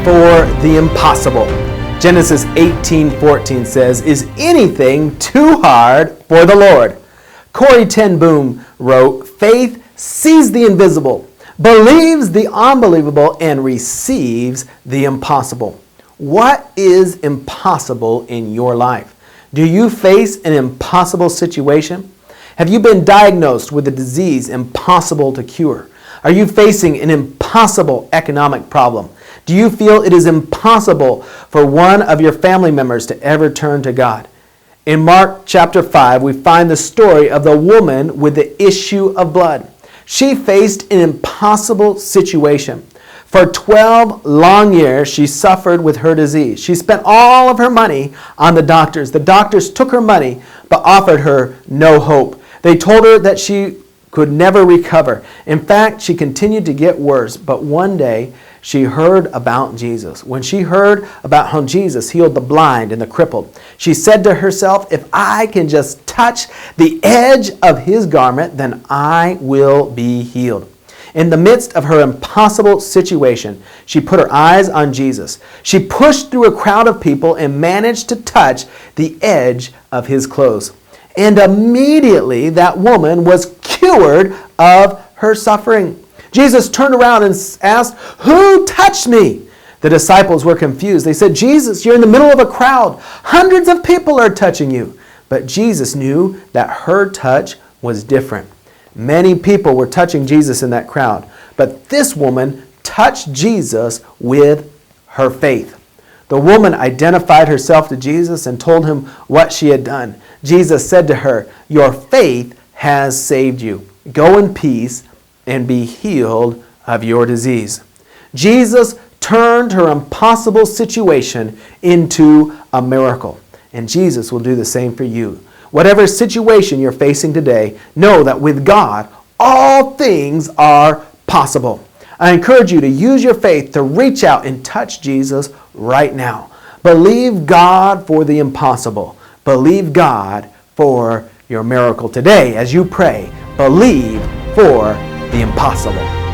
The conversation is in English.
for the impossible. Genesis 18:14 says, "Is anything too hard for the Lord?" Corrie ten Boom wrote, "Faith sees the invisible, believes the unbelievable, and receives the impossible." What is impossible in your life? Do you face an impossible situation? Have you been diagnosed with a disease impossible to cure? Are you facing an impossible economic problem? Do you feel it is impossible for one of your family members to ever turn to God? In Mark chapter 5, we find the story of the woman with the issue of blood. She faced an impossible situation. For 12 long years, she suffered with her disease. She spent all of her money on the doctors. The doctors took her money, but offered her no hope. They told her that she could never recover. In fact, she continued to get worse. But one day, she heard about Jesus. When she heard about how Jesus healed the blind and the crippled, she said to herself, "If I can just touch the edge of his garment, then I will be healed." In the midst of her impossible situation, she put her eyes on Jesus. She pushed through a crowd of people and managed to touch the edge of his clothes. And immediately that woman was cured of her suffering. Jesus turned around and asked, "Who touched me?" The disciples were confused. They said, "Jesus, you're in the middle of a crowd. Hundreds of people are touching you." But Jesus knew that her touch was different. Many people were touching Jesus in that crowd, but this woman touched Jesus with her faith. The woman identified herself to Jesus and told him what she had done. Jesus said to her, "Your faith has saved you. Go in peace and be healed of your disease." Jesus turned her impossible situation into a miracle, and Jesus will do the same for you. Whatever situation you're facing today, know that with God, all things are possible. I encourage you to use your faith to reach out and touch Jesus right now. Believe God for the impossible. Believe God for your miracle today. As you pray, believe for the impossible.